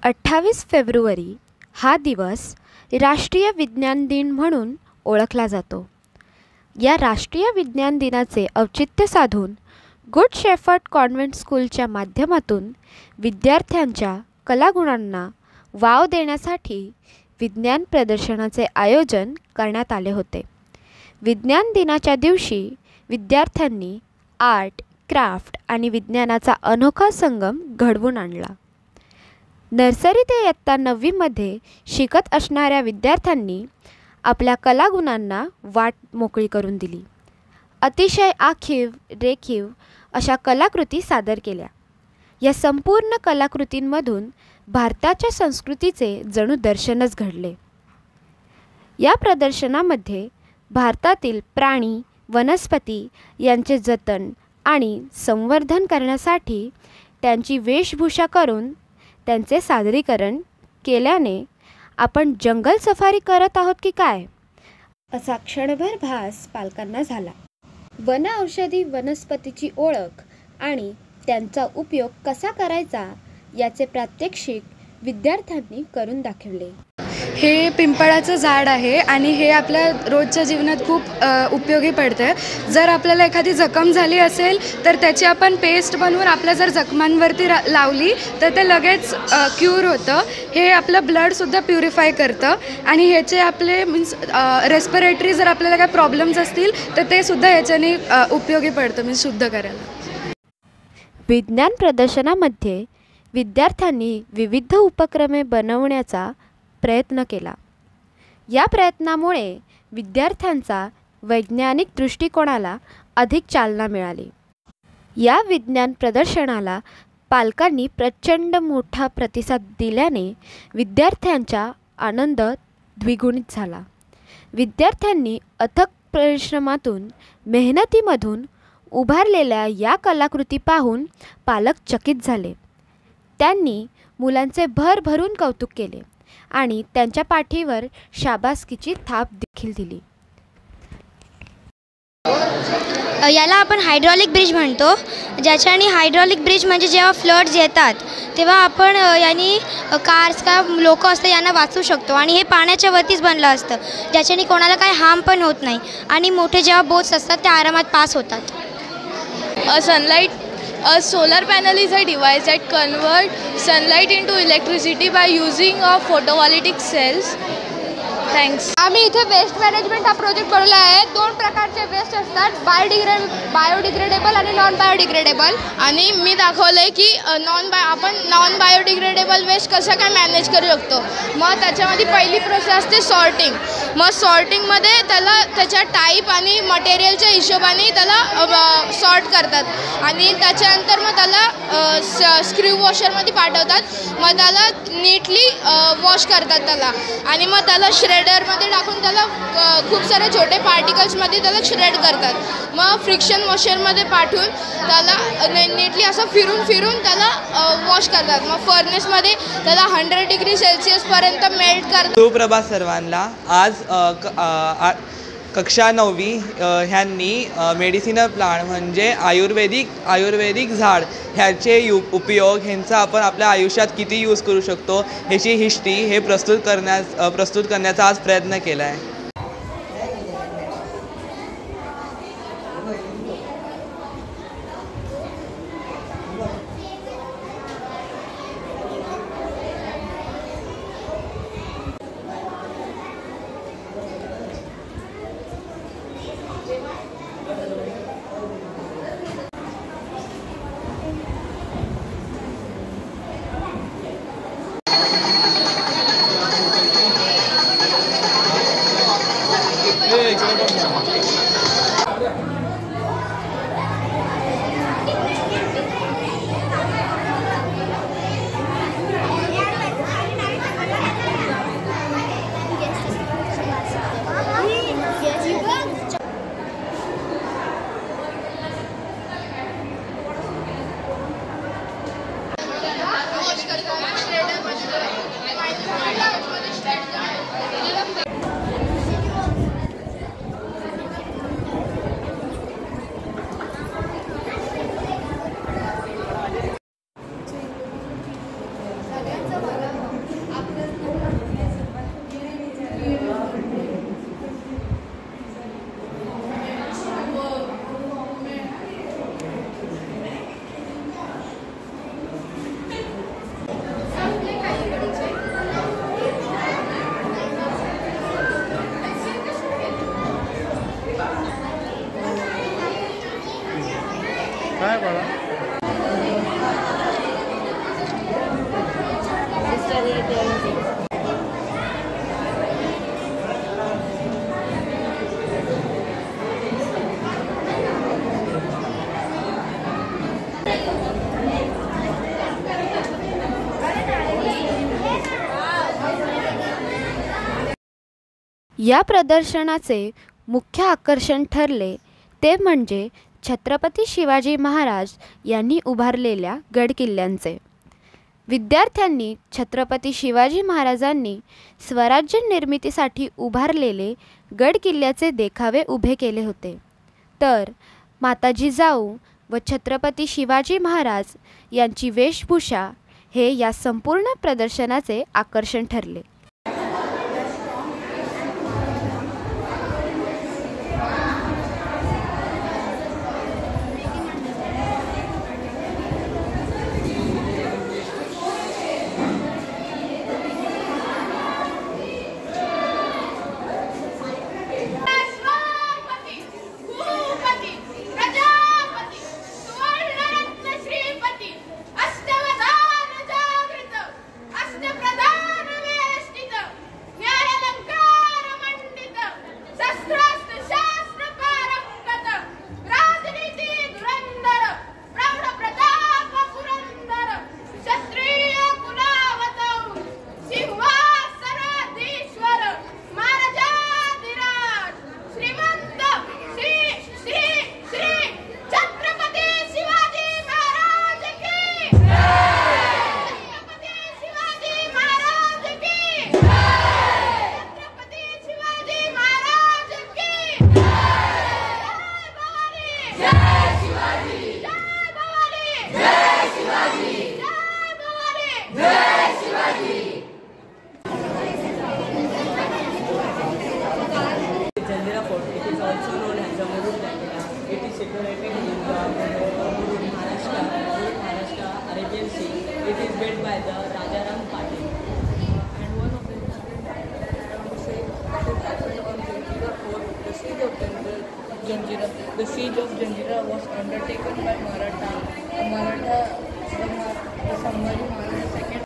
28 February हा दिवस राष्ट्रीय विज्ञान दिन म्हणून ओळखला जातो. या राष्ट्रीय विज्ञान दिनाचे औचित्य साधून गुड शेफर्ड कॉन्व्हेंट स्कूलच्या माध्यमातून विद्यार्थ्यांच्या कलागुणांना वाव देण्यासाठी विज्ञान प्रदर्शनाचे आयोजन करण्यात आले होते. विज्ञान दिनाच्या दिवशी विद्यार्थ्यांनी आर्ट, क्राफ्ट आणि विज्ञानाचा अनोखा संगम घडवून आणला. नर्सरी ते इयत्ता 9वीमध्ये शिकत असणाऱ्या विद्यार्थ्यांनी आपल्या कलागुणांना वाट मोकळी करून दिली. अतिशय आखीव, रेखीव अशा कलाकृती सादर केल्या. या संपूर्ण कलाकृतींमधून भारताच्या संस्कृतीचे जणू दर्शनच घडले. या प्रदर्शनामध्ये भारतातील प्राणी, वनस्पती यांचे जतन आणि संवर्धन करण्यासाठी त्यांची वेशभूषा करून त्यांचे सादरीकरण केल्याने आपण जंगल सफारी करत आहोत की काय असा क्षणभर भास पालकांना झाला. वनऔषधी वनस्पतीची ओळख आणि त्यांचा उपयोग कसा करायचा याचे प्रात्यक्षिक विद्यार्थ्यांनी करून दाखवले. हे पिंपळाचं झाड आहे आणि हे आपल्या रोजच्या जीवनात खूप उपयोगी पडतं. जर आपल्याला एखादी जखम झाली असेल तर त्याची आपण पेस्ट बनवून आपल्या जर जखमांवरती लावली तर ते लगेच क्यूर होतं. हे आपलं ब्लडसुद्धा प्युरिफाय करतं आणि ह्याचे आपले रेस्पिरेटरी जर आपल्याला काय प्रॉब्लेम्स असतील तर ते सुद्धा ह्याच्याने उपयोगी पडतं शुद्ध करायला. विज्ञान प्रदर्शनामध्ये विद्यार्थ्यांनी विविध उपक्रमे बनवण्याचा प्रयत्न केला. या प्रयत्नामुळे विद्यार्थ्यांचा वैज्ञानिक दृष्टिकोनाला अधिक चालना मिळाली. या विज्ञान प्रदर्शनाला पालकांनी प्रचंड मोठा प्रतिसाद दिल्याने विद्यार्थ्यांचा आनंद द्विगुणित झाला. विद्यार्थ्यांनी अथक परिश्रमातून, मेहनतीमधून उभारलेल्या या कलाकृती पाहून पालक चकित झाले. त्यांनी मुलांचे भरभरून कौतुक केले आणि त्यांच्या पाठीवर शाबासकीची थाप देखील दिली. याला आपण हायड्रॉलिक ब्रिज म्हणतो. ज्याच्याने हायड्रॉलिक ब्रिज म्हणजे जेव्हा फ्लड्स येतात तेव्हा आपण यांनी कार्स का लोक असतात यांना वाचवू शकतो. आणि हे पाण्याच्या वरतीच बनलं असतं ज्याच्याने कोणाला काही हार्म पण होत नाही आणि मोठे जेव्हा बोट्स असतात ते आरामात पास होतात. A solar panel is a device that converts sunlight into electricity by using of photovoltaic cells. Thanks. आम्ही इथे वेस्ट मॅनेजमेंट हा प्रोजेक्ट बनवला आहे. 2 प्रकारचे वेस्ट असतात, बायोडिग्रेडेबल आणि नॉन बायोडिग्रेडेबल. आणि मी दाखवलं आहे की आपण नॉन बायोडिग्रेडेबल वेस्ट कसं काय मॅनेज करू शकतो. मग त्याच्यामध्ये पहिली प्रोसेस असते सॉर्टिंग. मग सॉर्टिंगमध्ये त्याच्या टाईप आणि मटेरियलच्या हिशोबाने त्याला सॉर्ट करतात आणि त्याच्यानंतर मग त्याला स्क्रू वॉशरमध्ये पाठवतात. मग त्याला नीटली वॉश करतात त्याला आणि मग त्याला श्रेडरमध्ये टाकून त्याला खूप सारे छोटे पार्टिकल्समध्ये त्याला श्रेड करतात. मग फ्रिक्शन वॉशरमध्ये पाठवून त्याला नीटली असं फिरून त्याला वॉश करतात. मग फर्नेसमध्ये त्याला 100 डिग्री सेल्सिअसपर्यंत मेल्ट करतात. सुप्रभात सर्वांना. आज कक्षा 9वी ह्यांनी मेडिसिनल प्लांट म्हणजे आयुर्वेदिक झाड ह्याचे उपयोग ह्यांचा आपण आपल्या आयुष्यात किती यूज करू शकतो ह्याची हिस्ट्री हे प्रस्तुत करण्याचा आज प्रयत्न केला आहे. काय बाळा? या प्रदर्शनाचे मुख्य आकर्षण ठरले ते म्हणजे छत्रपती शिवाजी महाराज यांनी उभारलेल्या गडकिल्ल्यांचे. विद्यार्थ्यांनी छत्रपती शिवाजी महाराजांनी स्वराज्य निर्मितीसाठी उभारलेले गडकिल्ल्याचे देखावे उभे केले होते. तर माता जिजाऊ व छत्रपती शिवाजी महाराज यांची वेशभूषा हे या संपूर्ण प्रदर्शनाचे आकर्षण ठरले. The siege of Janjira was undertaken by Maratha. Sambhaji Maharaj II.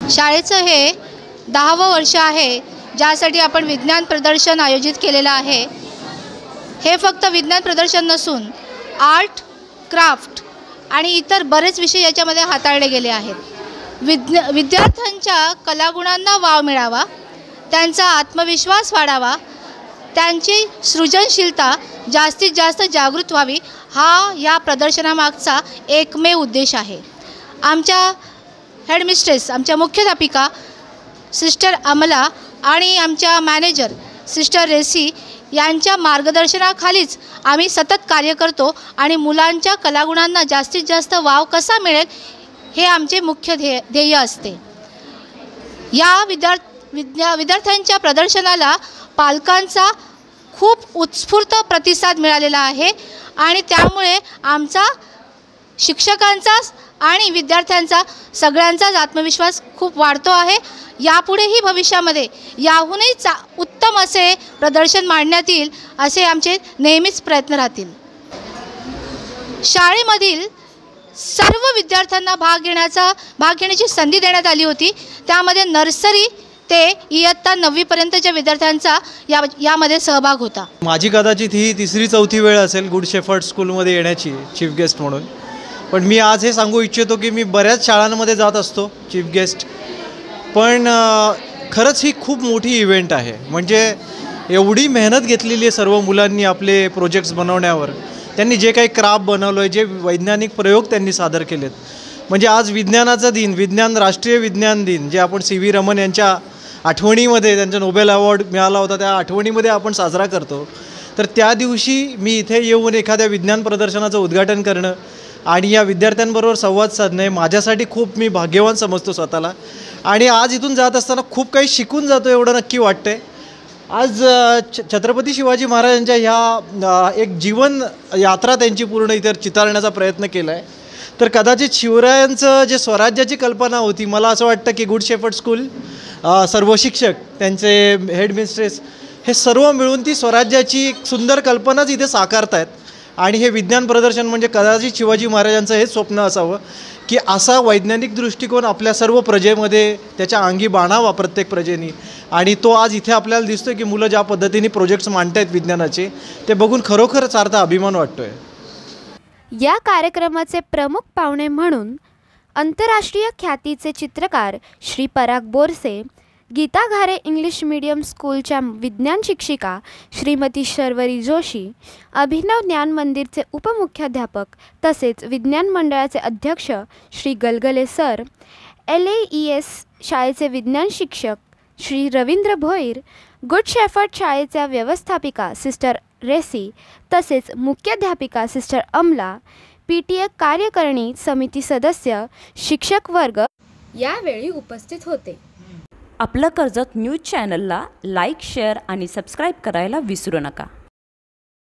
शाळेचं हे 10वं वर्ष आहे ज्यासाठी आपण विज्ञान प्रदर्शन आयोजित केलेलं आहे. हे फक्त विज्ञान प्रदर्शन नसून आर्ट, क्राफ्ट आणि इतर बरेच विषय याच्यामध्ये हाताळले गेले आहेत. विद्यार्थ्यांच्या कलागुणांना वाव मिळावा, त्यांचा आत्मविश्वास वाढावा, त्यांची सृजनशीलता जास्तीत जास्त जागृत व्हावी हा या प्रदर्शनामागचा एकमेव उद्देश आहे. आमच्या हेडमिस्ट्रेस, आमच्या मुख्याध्यापिका सिस्टर अमला आणि आमच्या मॅनेजर सिस्टर रेसी यांच्या मार्गदर्शनाखालीच आम्ही सतत कार्य करतो आणि मुलांच्या कलागुणांना जास्तीत जास्त वाव कसा मिळेल हे आमचे मुख्य ध्येय असते. या विद्यार्थ्यांच्या प्रदर्शनाला पालकांचा खूप उत्स्फूर्त प्रतिसाद मिळालेला आहे आणि त्यामुळे आमचा शिक्षकांचा आणि विद्यार्थ्यांचा सगळ्यांचाच आत्मविश्वास खूप वाढतो आहे. यापुढेही भविष्यामध्ये याहूनही उत्तम असे प्रदर्शन मांडण्यात येईल असे आमचे नेहमीच प्रयत्न राहतील. शाळेमधील सर्व विद्यार्थ्यांना भाग घेण्याची संधी देण्यात आली होती. त्यामध्ये नर्सरी ते इयत्ता 9वी पर्यंतच्या विद्यार्थ्यांचा यामध्ये सहभाग होता. माझी कदाचित ही 3री-4थी वेळ असेल गुड शेफर्ड स्कूलमध्ये येण्याची चीफ गेस्ट म्हणून. पण मी आज हे सांगू इच्छितो की मी बऱ्याच शाळांमध्ये जात असतो चीफ गेस्ट, पण खरंच ही खूप मोठी इव्हेंट आहे. म्हणजे एवढी मेहनत घेतलेली आहे सर्व मुलांनी आपले प्रोजेक्ट्स बनवण्यावर. त्यांनी जे काही क्राफ्ट बनवलं आहे, जे वैज्ञानिक प्रयोग त्यांनी सादर केलेत, म्हणजे आज विज्ञानाचा दिन, राष्ट्रीय विज्ञान दिन जे आपण CV रमन यांच्या आठवणीमध्ये, त्यांचा नोबेल अवॉर्ड मिळाला होता त्या आठवणीमध्ये आपण साजरा करतो. तर त्या दिवशी मी इथे येऊन एखाद्या विज्ञान प्रदर्शनाचं उद्घाटन करणं आणि या विद्यार्थ्यांबरोबर संवाद साधणं हे माझ्यासाठी खूप, मी भाग्यवान समजतो स्वतःला. आणि आज इथून जात असताना खूप काही शिकून जातो एवढं नक्की वाटतं आहे. आज छत्रपती शिवाजी महाराजांच्या ह्या एक जीवन यात्रा त्यांची पूर्ण इथे चितारण्याचा प्रयत्न केला आहे. तर कदाचित शिवरायांचं जे स्वराज्याची कल्पना होती, मला असं वाटतं की गुड शेफर्ड स्कूल, सर्व शिक्षक, त्यांचे हेडमिस्ट्रेस, हे सर्व मिळून ती स्वराज्याची एक सुंदर कल्पनाच इथे साकारत आहेत. आणि हे विज्ञान प्रदर्शन म्हणजे कदाचित शिवाजी महाराजांचं हेच स्वप्न असावं की असा वैज्ञानिक दृष्टिकोन आपल्या सर्व प्रजेमध्ये त्याच्या अंगी बाणावा प्रत्येक प्रजेनी. आणि तो आज इथे आपल्याला दिसतो की मुलं ज्या पद्धतीने प्रोजेक्ट्स मांडत आहेत विज्ञानाचे, ते बघून खरोखरच अर्थ अभिमान वाटतो आहे. या कार्यक्रमाचे प्रमुख पाहुणे म्हणून आंतरराष्ट्रीय ख्यातीचे चित्रकार श्री पराग बोरसे, गीता घारे इंग्लिश मीडियम स्कूलच्या विज्ञान शिक्षिका श्रीमती शर्वरी जोशी, अभिनव ज्ञान मंदिरचे उपमुख्याध्यापक तसेच विज्ञान मंडळाचे अध्यक्ष श्री गलगले सर, LAES शाळेचे विज्ञान शिक्षक श्री रवींद्र भोईर, गुड शेफर्ड शाळेच्या व्यवस्थापिका सिस्टर रेसी तसेच मुख्याध्यापिका सिस्टर अमला, PTA कार्यकारिणी समिती सदस्य, शिक्षक वर्ग यावेळी उपस्थित होते. आपलं कर्जत न्यूज चॅनलला लाईक, शेअर आणि सबस्क्राईब करायला विसरू नका.